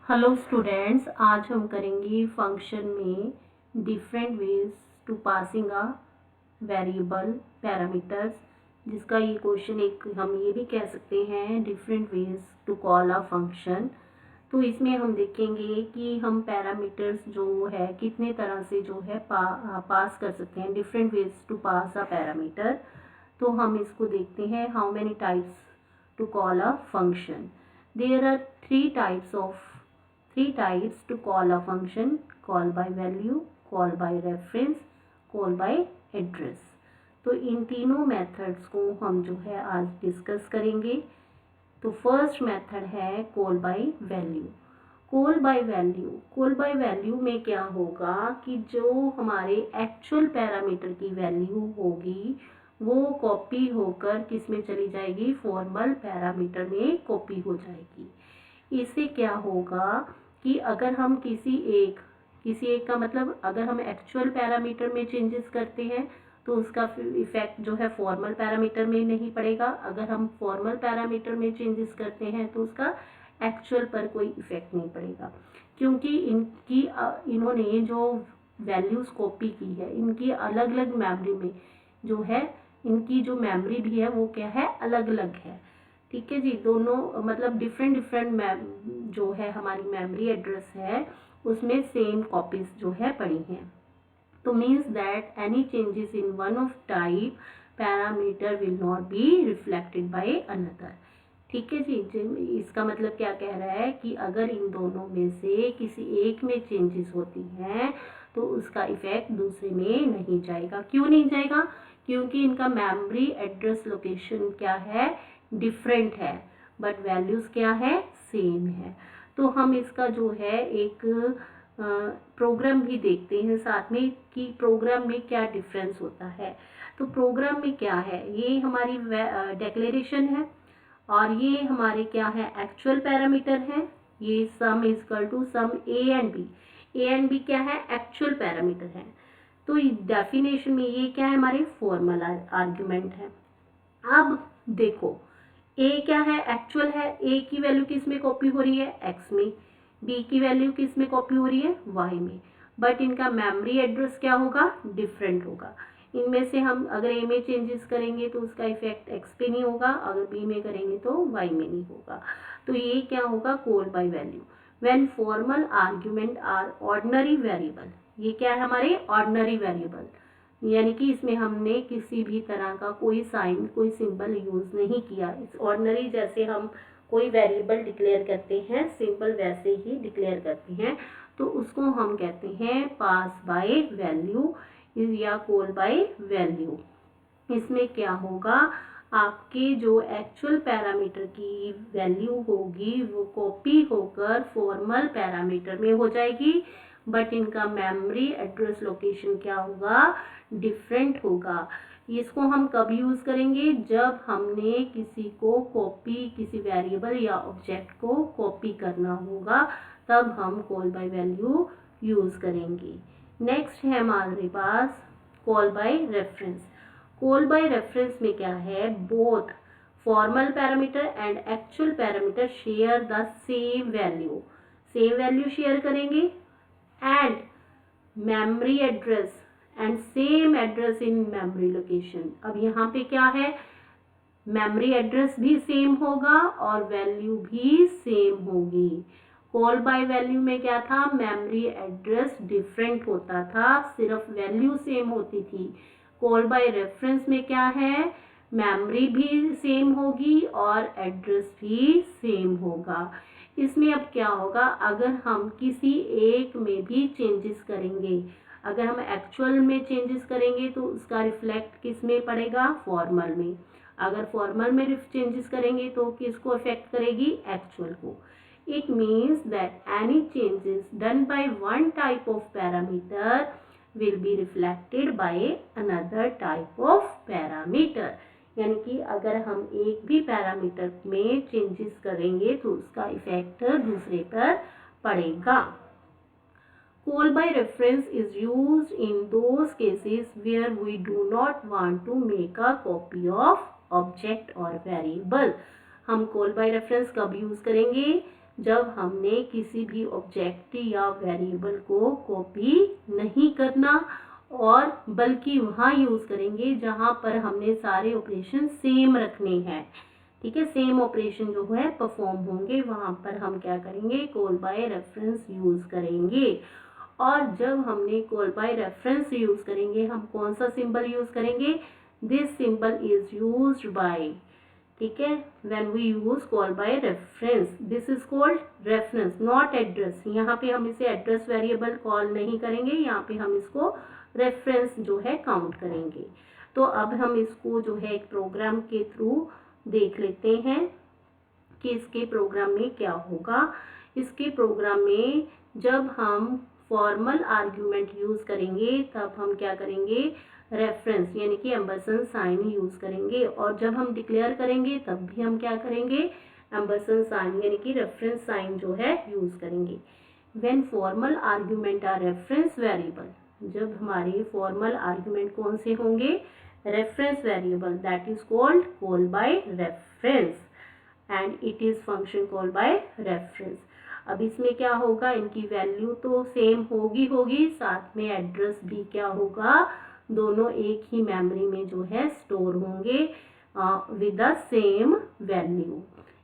Hello students, आज हम करेंगे फंक्शन में different ways to passing a variable parameters, जिसका ये क्वेश्चन एक हम ये भी कह सकते हैं different ways to call a function. तो इसमें हम देखेंगे कि हम पैरामीटर्स जो है कितने तरह से जो है पास कर सकते हैं, different ways to pass a parameter. तो हम इसको देखते हैं, how many types to call a function. There are three types to call a function: call by value, call by reference, call by address। तो इन तीनों मेथड्स को हम जो है आज डिस्कस करेंगे। तो फर्स्ट मेथड है call by value. Call by value में क्या होगा कि जो हमारे एक्चुअल पैरामीटर की वैल्यू होगी वो कॉपी होकर किस में चली जाएगी, फॉर्मल पैरामीटर में कॉपी हो जाएगी। इससे क्या होगा कि अगर हम किसी एक का मतलब अगर हम एक्चुअल पैरामीटर में चेंजेस करते हैं तो उसका इफेक्ट जो है फॉर्मल पैरामीटर में नहीं पड़ेगा। अगर हम फॉर्मल पैरामीटर में चेंजेस करते हैं तो उसका एक्चुअल पर कोई इफेक्ट नहीं पड़ेगा, क्योंकि इन्होंने जो वैल्यूज कॉपी की है इनकी अलग अलग मेमोरी में जो है, इनकी जो मेमोरी भी है वो क्या है, अलग अलग है। ठीक है जी, दोनों मतलब डिफरेंट डिफरेंट जो है हमारी मेमोरी एड्रेस है उसमें सेम कॉपीज जो है पड़ी हैं। तो means that any changes in one of type parameter will not be reflected by another. ठीक है जी, इसका मतलब क्या कह रहा है कि अगर इन दोनों में से किसी एक में चेंजेस होती हैं तो उसका इफेक्ट दूसरे में नहीं जाएगा। क्यों नहीं जाएगा? क्योंकि इनका मेमोरी एड्रेस लोकेशन क्या है, डिफरेंट है, बट वैल्यूज क्या है, सेम है। तो हम इसका जो है एक प्रोग्राम भी देखते हैं साथ में कि प्रोग्राम में क्या डिफरेंस होता है। तो प्रोग्राम में क्या है, ये हमारी डेक्लेरेशन है और ये हमारे क्या है, एक्चुअल पैरामीटर है। ये sum is equal to sum A and B. A and B क्या है, एक्चुअल पैरामीटर है। तो डेफिनेशन में ये क्या है, हमारे फॉर्मल आर्ग्यूमेंट है। अब देखो, ए क्या है, एक्चुअल है। ए की वैल्यू किस में कॉपी हो रही है, एक्स में। बी की वैल्यू किस में कॉपी हो रही है, वाई में। बट इनका मेमोरी एड्रेस क्या होगा, डिफरेंट होगा। इनमें से हम अगर ए में चेंजेस करेंगे तो उसका इफेक्ट एक्स पे नहीं होगा, अगर बी में करेंगे तो वाई में नहीं होगा। तो ये क्या होगा, call by value when formal argument are ordinary variable. ये क्या है, हमारे ऑर्डिनरी वेरिएबल, यानी कि इसमें हमने किसी भी तरह का कोई साइन, कोई सिंबल यूज नहीं किया। इस ऑर्डिनरी जैसे हम कोई वेरिएबल डिक्लेयर करते हैं, सिंपल वैसे ही डिक्लेयर करते हैं, तो उसको हम कहते हैं पास बाय वैल्यू या कॉल बाय वैल्यू। इसमें क्या होगा, आपके जो एक्चुअल पैरामीटर की वैल्यू होगी वो कॉपी होकर फॉर्मल पैरामीटर में हो जाएगी, बट इनका मेमोरी एड्रेस लोकेशन क्या होगा, डिफरेंट होगा। इसको हम कब यूज करेंगे, जब हमने किसी वेरिएबल या ऑब्जेक्ट को कॉपी करना होगा, तब हम कॉल बाय वैल्यू यूज करेंगे। नेक्स्ट है हमारे पास call by reference. Call by reference में क्या है, both formal parameter and actual parameter share the same value share करेंगे and memory address and same address in memory location. अब यहाँ पे क्या है, मेमोरी एड्रेस भी सेम होगा और वैल्यू भी सेम होगी। कॉल बाय वैल्यू में क्या था, मेमोरी एड्रेस डिफरेंट होता था, सिर्फ वैल्यू सेम होती थी। कॉल बाय रेफरेंस में क्या है, मेमोरी भी सेम होगी और एड्रेस भी सेम होगा। इसमें अब क्या होगा, अगर हम किसी एक में भी चेंजेस करेंगे, अगर हम एक्चुअल में चेंजेस करेंगे तो उसका रिफ्लेक्ट किस में पड़ेगा, फॉर्मल में। अगर फॉर्मल में चेंजेस करेंगे तो किसको अफेक्ट करेगी, एक्चुअल को। It means that any changes done by one type of parameter will be reflected by another type of parameter। यानी कि अगर हम एक भी पैरामीटर में चेंजेस करेंगे तो उसका इफेक्ट दूसरे पर पड़ेगा। Call by reference is used in those cases where we do not want to make a copy of object or variable। हम call by reference कब यूज करेंगे, जब हमने किसी भी ऑब्जेक्ट या वेरिएबल को कॉपी नहीं करना और बल्कि वहाँ यूज़ करेंगे जहाँ पर हमने सारे ऑपरेशन सेम रखने हैं। ठीक है, सेम ऑपरेशन जो है परफॉर्म होंगे, वहाँ पर हम क्या करेंगे, कॉल बाय रेफरेंस यूज़ करेंगे। और जब हमने कॉल बाय रेफरेंस यूज़ करेंगे, हम कौन सा सिंबल यूज़ करेंगे, this symbol is used by, ठीक है, when we use call by reference, this is called reference not address. यहाँ पे हम इसे एड्रेस वेरिएबल कॉल नहीं करेंगे, यहाँ पे हम इसको रेफरेंस जो है काउंट करेंगे। तो अब हम इसको जो है एक प्रोग्राम के थ्रू देख लेते हैं कि इसके प्रोग्राम में क्या होगा। इसके प्रोग्राम में जब हम फॉर्मल आर्ग्यूमेंट यूज़ करेंगे तब हम क्या करेंगे, रेफरेंस यानी कि एम्बरसन साइन यूज़ करेंगे, और जब हम डिक्लेयर करेंगे तब भी हम क्या करेंगे, एम्बरसन साइन यानी कि रेफरेंस साइन जो है यूज़ करेंगे। When formal argument are reference variable, जब हमारे फॉर्मल आर्ग्यूमेंट कौन से होंगे, reference variable, that is called call by reference and it is function call by reference. अब इसमें क्या होगा, इनकी वैल्यू तो सेम होगी, साथ में एड्रेस भी क्या होगा, दोनों एक ही मेमोरी में जो है स्टोर होंगे विद द सेम वैल्यू।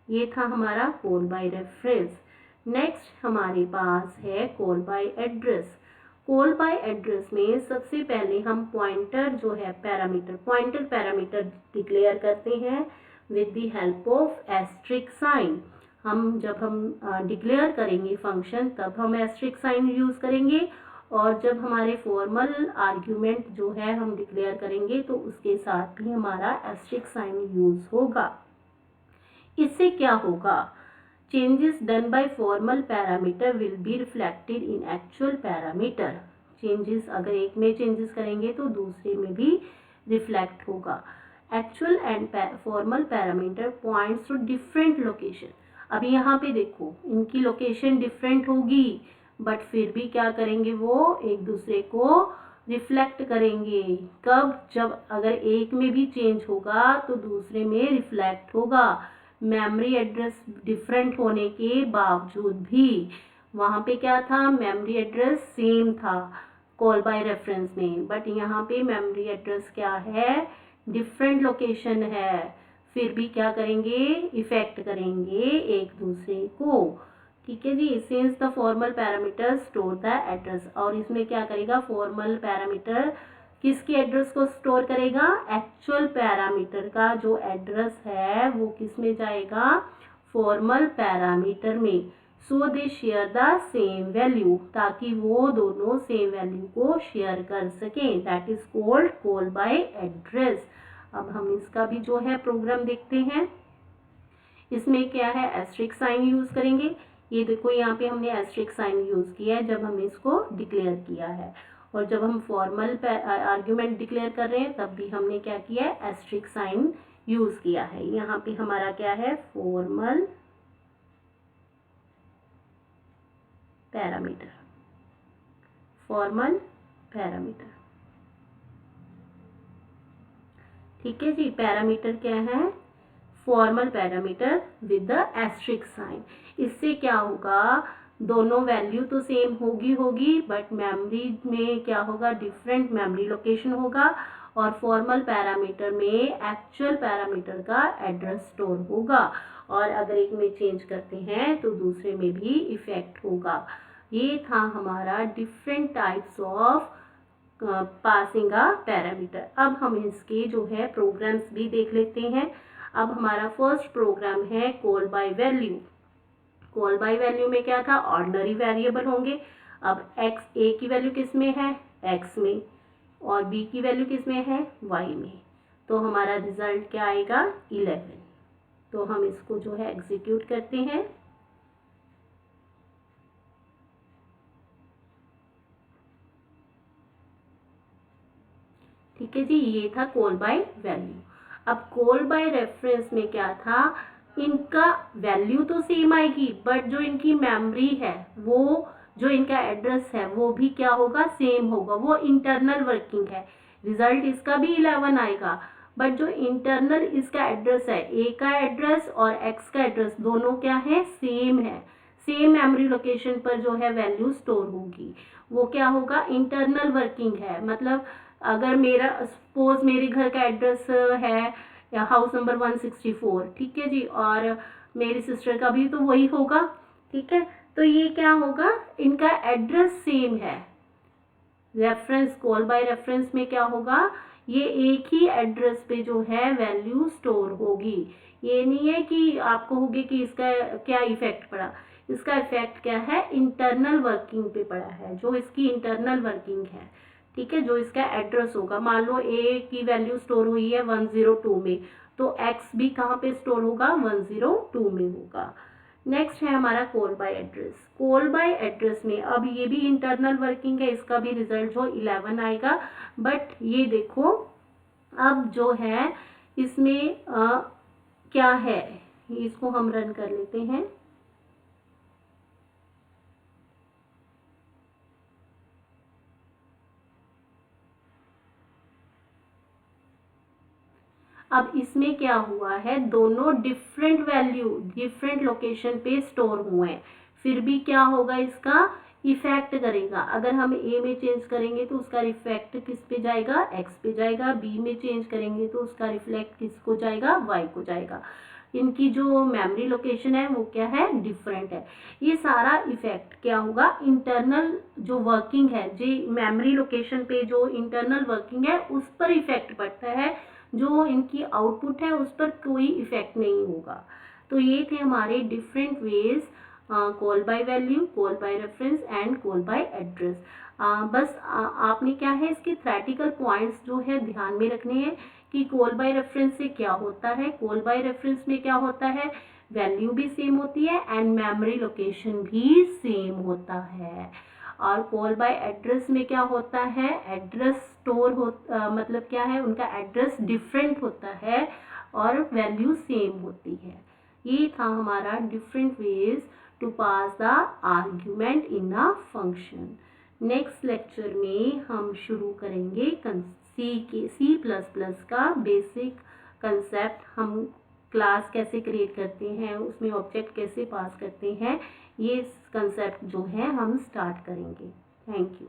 ये था हमारा कॉल बाय रेफरेंस। नेक्स्ट हमारे पास है call by address. Call by address में सबसे पहले हम पॉइंटर जो है पैरामीटर, पॉइंटर पैरामीटर डिक्लेयर करते हैं with the help of asterisk sign. जब हम डिक्लेयर करेंगे फंक्शन तब हम एस्ट्रिक साइन यूज़ करेंगे, और जब हमारे फॉर्मल आर्ग्यूमेंट जो है हम डिक्लेयर करेंगे तो उसके साथ भी हमारा एस्ट्रिक साइन यूज़ होगा। इससे क्या होगा, changes done by formal parameter will be reflected in actual parameter. Changes अगर एक में चेंजेस करेंगे तो दूसरे में भी रिफ्लेक्ट होगा। Actual and formal parameter points to different location. अब यहाँ पे देखो इनकी लोकेशन डिफरेंट होगी, बट फिर भी क्या करेंगे, वो एक दूसरे को रिफ्लेक्ट करेंगे। कब, जब अगर एक में भी चेंज होगा तो दूसरे में रिफ्लेक्ट होगा। मेमोरी एड्रेस डिफरेंट होने के बावजूद भी वहाँ पे क्या था, मेमोरी एड्रेस सेम था कॉल बाय रेफरेंस में, बट यहाँ पे मेमोरी एड्रेस क्या है, डिफरेंट लोकेशन है, फिर भी क्या करेंगे, इफेक्ट करेंगे एक दूसरे को। ठीक है जी, since the formal parameter store the address, और इसमें क्या करेगा, फॉर्मल पैरामीटर किसके एड्रेस को स्टोर करेगा, एक्चुअल पैरामीटर का जो एड्रेस है वो किस में जाएगा, फॉर्मल पैरामीटर में। So they share the same value, ताकि वो दोनों सेम वैल्यू को शेयर कर सकें, that is called call by address. अब हम इसका भी जो है प्रोग्राम देखते हैं। इसमें क्या है, एस्ट्रिक साइन यूज करेंगे। ये देखो यहाँ पे हमने एस्ट्रिक साइन यूज किया है जब हमने इसको डिक्लेयर किया है, और जब हम फॉर्मल आर्ग्यूमेंट डिक्लेयर कर रहे हैं तब भी हमने क्या किया है, एस्ट्रिक साइन यूज किया है। यहाँ पे हमारा क्या है, फॉर्मल पैरामीटर, फॉर्मल पैरामीटर। ठीक है जी, पैरामीटर क्या है, formal parameter with the asterisk sign. इससे क्या होगा, दोनों वैल्यू तो सेम होगी, बट मेमोरी में क्या होगा, डिफरेंट मेमोरी लोकेशन होगा, और फॉर्मल पैरामीटर में एक्चुअल पैरामीटर का एड्रेस स्टोर होगा, और अगर एक में चेंज करते हैं तो दूसरे में भी इफेक्ट होगा। ये था हमारा different types of passing a parameter. अब हम इसके जो है प्रोग्राम्स भी देख लेते हैं। अब हमारा फर्स्ट प्रोग्राम है call by value. Call by value में क्या था, ऑर्डिनरी वेरिएबल होंगे। अब एक्स, ए की वैल्यू किस में है, एक्स में, और बी की वैल्यू किस में है, वाई में। तो हमारा रिजल्ट क्या आएगा, 11। तो हम इसको जो है एग्जीक्यूट करते हैं। ठीक है जी, ये था कॉल बाय वैल्यू। अब कॉल बाय रेफरेंस में क्या था, इनका वैल्यू तो सेम आएगी, बट जो इनकी मेमोरी है, वो जो इनका एड्रेस है वो भी क्या होगा, सेम होगा। वो इंटरनल वर्किंग है, रिजल्ट इसका भी 11 आएगा, बट जो इंटरनल इसका एड्रेस है, ए का एड्रेस और एक्स का एड्रेस दोनों क्या है, सेम है, सेम मेमोरी लोकेशन पर जो है वैल्यू स्टोर होगी। वो क्या होगा, इंटरनल वर्किंग है। मतलब अगर मेरा सपोज मेरे घर का एड्रेस है हाउस नंबर 164, ठीक है जी, और मेरी सिस्टर का भी तो वही होगा, ठीक है। तो ये क्या होगा, इनका एड्रेस सेम है। रेफरेंस, कॉल बाय रेफरेंस में क्या होगा, ये एक ही एड्रेस पे जो है वैल्यू स्टोर होगी। ये नहीं है कि आप कहोगे कि इसका क्या इफेक्ट पड़ा, इसका इफेक्ट क्या है, इंटरनल वर्किंग पे पड़ा है, जो इसकी इंटरनल वर्किंग है, ठीक है। जो इसका एड्रेस होगा, मान लो ए की वैल्यू स्टोर हुई है 102 में, तो एक्स भी कहाँ पे स्टोर होगा, 102 में होगा। नेक्स्ट है हमारा call by address. Call by address में अब ये भी इंटरनल वर्किंग है, इसका भी रिजल्ट जो 11 आएगा। बट ये देखो अब जो है इसमें क्या है, इसको हम रन कर लेते हैं। अब इसमें क्या हुआ है, दोनों डिफरेंट वैल्यू डिफरेंट लोकेशन पे स्टोर हुए हैं, फिर भी क्या होगा, इसका इफेक्ट करेगा। अगर हम ए में चेंज करेंगे तो उसका रिफ्लेक्ट किस पे जाएगा, एक्स पे जाएगा। बी में चेंज करेंगे तो उसका रिफ्लेक्ट किसको जाएगा, वाई को जाएगा। इनकी जो मेमोरी लोकेशन है वो क्या है, डिफरेंट है। ये सारा इफेक्ट क्या होगा, इंटरनल जो वर्किंग है, जो मेमोरी लोकेशन पे जो इंटरनल वर्किंग है उस पर इफेक्ट पड़ता है, जो इनकी आउटपुट है उस पर कोई इफेक्ट नहीं होगा। तो ये थे हमारे different ways, call by value, call by reference and call by address. बस आपने क्या है, इसके थ्योरेटिकल पॉइंट्स जो है ध्यान में रखने हैं कि कॉल बाय रेफरेंस से क्या होता है। कॉल बाय रेफरेंस में क्या होता है, वैल्यू भी सेम होती है एंड मेमोरी लोकेशन भी सेम होता है। और कॉल बाय एड्रेस में क्या होता है, एड्रेस स्टोर हो मतलब क्या है, उनका एड्रेस डिफरेंट होता है और वैल्यू सेम होती है। ये था हमारा different ways to pass the argument in a function. Next lecture में हम शुरू करेंगे C++ का बेसिक कंसेप्ट। हम क्लास कैसे क्रिएट करते हैं, उसमें ऑब्जेक्ट कैसे पास करते हैं, ये कंसेप्ट जो है हम स्टार्ट करेंगे। Thank you.